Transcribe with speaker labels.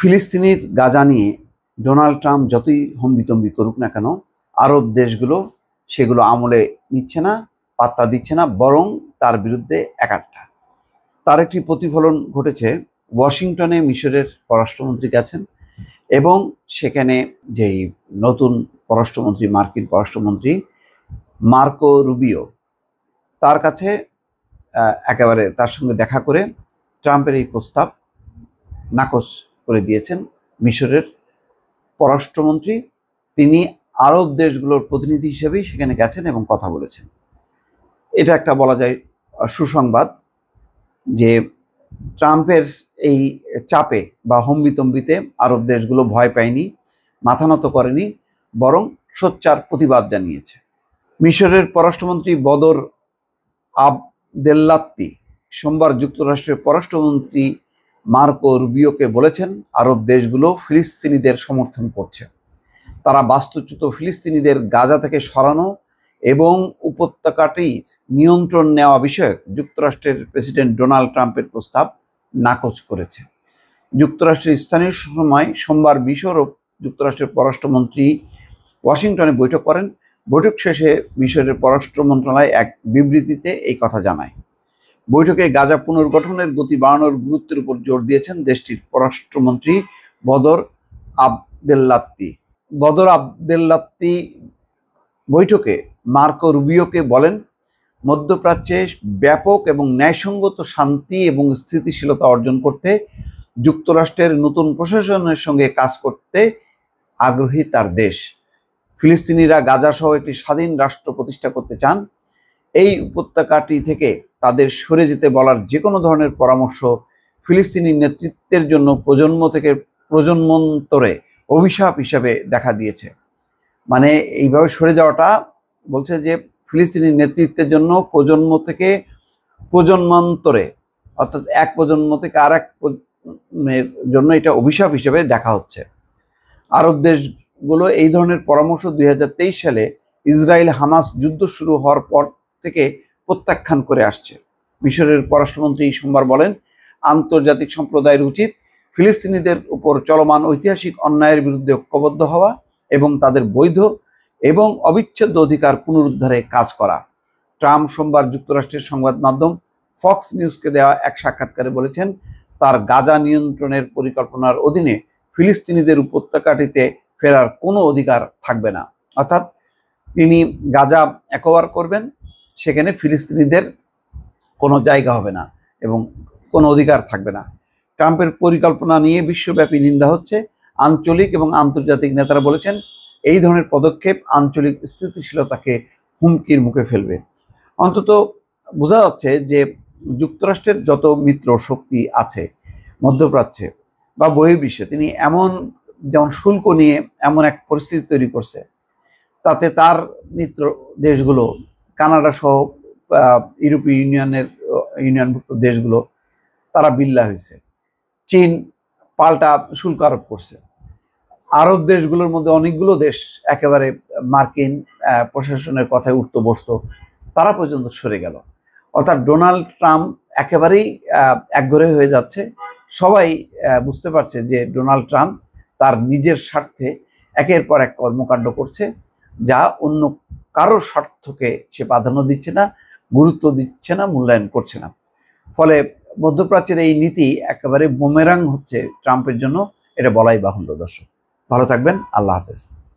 Speaker 1: ফিলিস্তিনির গাজা নিয়ে Donald Trump যতই হম্বিতম্বি করুক না কেন, আরব দেশগুলো সেগুলো আমলে নিচ্ছে না, পাত্তা দিচ্ছে না, বরং তার বিরুদ্ধে একাট্টা। তার একটি প্রতিফলন ঘটেছে। ওয়াশিংটনে মিশরের পররাষ্ট্রমন্ত্রী গেছেন এবং সেখানে যেই নতুন পররাষ্ট্রমন্ত্রী, মার্কিন পররাষ্ট্রমন্ত্রী মার্কো রুবিও, তার কাছে একেবারে তার সঙ্গে দেখা করে ট্রাম্পের এই প্রস্তাব নাকচ করে দিয়েছেন মিশরের পররাষ্ট্রমন্ত্রী। তিনি আরব দেশগুলোর প্রতিনিধি হিসেবেই সেখানে গেছেন এবং কথা বলেছেন। এটা একটা বলা যায় সুসংবাদ যে ট্রাম্পের এই চাপে বা হম্বিতম্বিতে আরব দেশগুলো ভয় পায়নি, মাথা নত করেনি, বরং সোচ্চার প্রতিবাদ জানিয়েছে। মিশরের পররাষ্ট্রমন্ত্রী বদর আবদেল্লাত্তি সোমবার যুক্তরাষ্ট্রের পররাষ্ট্রমন্ত্রী মার্কো রুবিওকে বলেছেন, আরব দেশগুলো ফিলিস্তিনিদের সমর্থন করছে। তারা বাস্তুচ্যুত ফিলিস্তিনিদের গাজা থেকে সরানো এবং উপত্যকাটির নিয়ন্ত্রণ নেওয়া বিষয়ক যুক্তরাষ্ট্রের প্রেসিডেন্ট ডোনাল্ড ট্রাম্পের প্রস্তাব নাকচ করেছে। যুক্তরাষ্ট্রের স্থানীয় সময় সোমবার মিশর ও যুক্তরাষ্ট্রের পররাষ্ট্রমন্ত্রী ওয়াশিংটনে বৈঠক করেন। বৈঠক শেষে মিশরের পররাষ্ট্র মন্ত্রণালয় এক বিবৃতিতে এই কথা জানায়। বৈঠকে গাজা পুনর্গঠনের গতি বাড়ানোর গুরুত্বের উপর জোর দিয়েছেন দেশটির পররাষ্ট্রমন্ত্রী বদর আবদেল্লাত্তি। বৈঠকে মার্কো রুবিওকে বলেন, মধ্যপ্রাচ্যে ব্যাপক এবং ন্যায়সঙ্গত শান্তি এবং স্থিতিশীলতা অর্জন করতে যুক্তরাষ্ট্রের নতুন প্রশাসনের সঙ্গে কাজ করতে আগ্রহী তার দেশ। ফিলিস্তিনিরা গাজা সহ একটি স্বাধীন রাষ্ট্র প্রতিষ্ঠা করতে চান। এই উপত্যকাটি থেকে তাদের সরে যেতে বলার যে কোনো ধরনের পরামর্শ ফিলিস্তিনি নেতৃত্বের জন্য প্রজন্ম থেকে প্রজন্মান্তরে অভিশাপ হিসাবে দেখা দিয়েছে। মানে এইভাবে সরে যাওয়াটা বলছে যে ফিলিস্তিনি নেতৃত্বের জন্য প্রজন্ম থেকে প্রজন্মান্তরে, অর্থাৎ এক প্রজন্ম থেকে আর এক প্রজন্মের জন্য এটা অভিশাপ হিসেবে দেখা হচ্ছে। আরব দেশগুলো এই ধরনের পরামর্শ 2023 সালে ইসরায়েল হামাস যুদ্ধ শুরু হওয়ার পর থেকে প্রত্যাখ্যান করে আসছে। মিশরের পররাষ্ট্রমন্ত্রী সোমবার বলেন, আন্তর্জাতিক সম্প্রদায়ের উচিত ফিলিস্তিনিদের উপর চলমান ঐতিহাসিক অন্যায়ের বিরুদ্ধে ঐক্যবদ্ধ হওয়া এবং তাদের বৈধ এবং অবিচ্ছেদ্য অধিকার পুনরুদ্ধারে কাজ করা। ট্রাম্প সোমবার যুক্তরাষ্ট্রের সংবাদ মাধ্যম ফক্স নিউজকে দেওয়া এক সাক্ষাৎকারে বলেছেন, তার গাজা নিয়ন্ত্রণের পরিকল্পনার অধীনে ফিলিস্তিনিদের উপত্যকাটিতে ফেরার কোনো অধিকার থাকবে না। অর্থাৎ তিনি গাজা একবার করবেন, সেখানে ফিলিস্তিনিদের কোনো জায়গা হবে না এবং কোনো অধিকার থাকবে না। ট্রাম্পের পরিকল্পনা নিয়ে বিশ্বব্যাপী নিন্দা হচ্ছে। আঞ্চলিক এবং আন্তর্জাতিক নেতারা বলেছেন, এই ধরনের পদক্ষেপ আঞ্চলিক স্থিতিশীলতাকে হুমকির মুখে ফেলবে। অন্তত বোঝা যাচ্ছে যে যুক্তরাষ্ট্রের যত মিত্র শক্তি আছে মধ্যপ্রাচ্যে বা বহির্বিশ্বে, তিনি এমন যেমন শুল্ক নিয়ে এমন এক পরিস্থিতি তৈরি করছে, তাতে তার মিত্র দেশগুলো কানাডা সহ ইউরোপীয় ইউনিয়নভুক্ত দেশগুলো তারা বিল্লা হয়েছে। চীন পাল্টা শুল্ক আরোপ করছে। আরব দেশগুলোর মধ্যে অনেকগুলো দেশ একেবারে মার্কিন প্রশাসনের কথায় উঠতে বসত, তারা পর্যন্ত সরে গেল। অর্থাৎ ডোনাল্ড ট্রাম্প একেবারেই একঘরে হয়ে যাচ্ছে। সবাই বুঝতে পারছে যে ডোনাল্ড ট্রাম্প তার নিজের স্বার্থে একের পর এক কর্মকাণ্ড করছে, যা অন্য কারোর স্বার্থকে সে প্রাধান্য দিচ্ছে না, গুরুত্ব দিচ্ছে না, মূল্যায়ন করছে না। ফলে মধ্যপ্রাচ্যের এই নীতি একেবারে বুমেরাং হচ্ছে ট্রাম্পের জন্য, এটা বলাই বাহুল্য। দর্শক ভালো থাকবেন, আল্লাহ হাফেজ।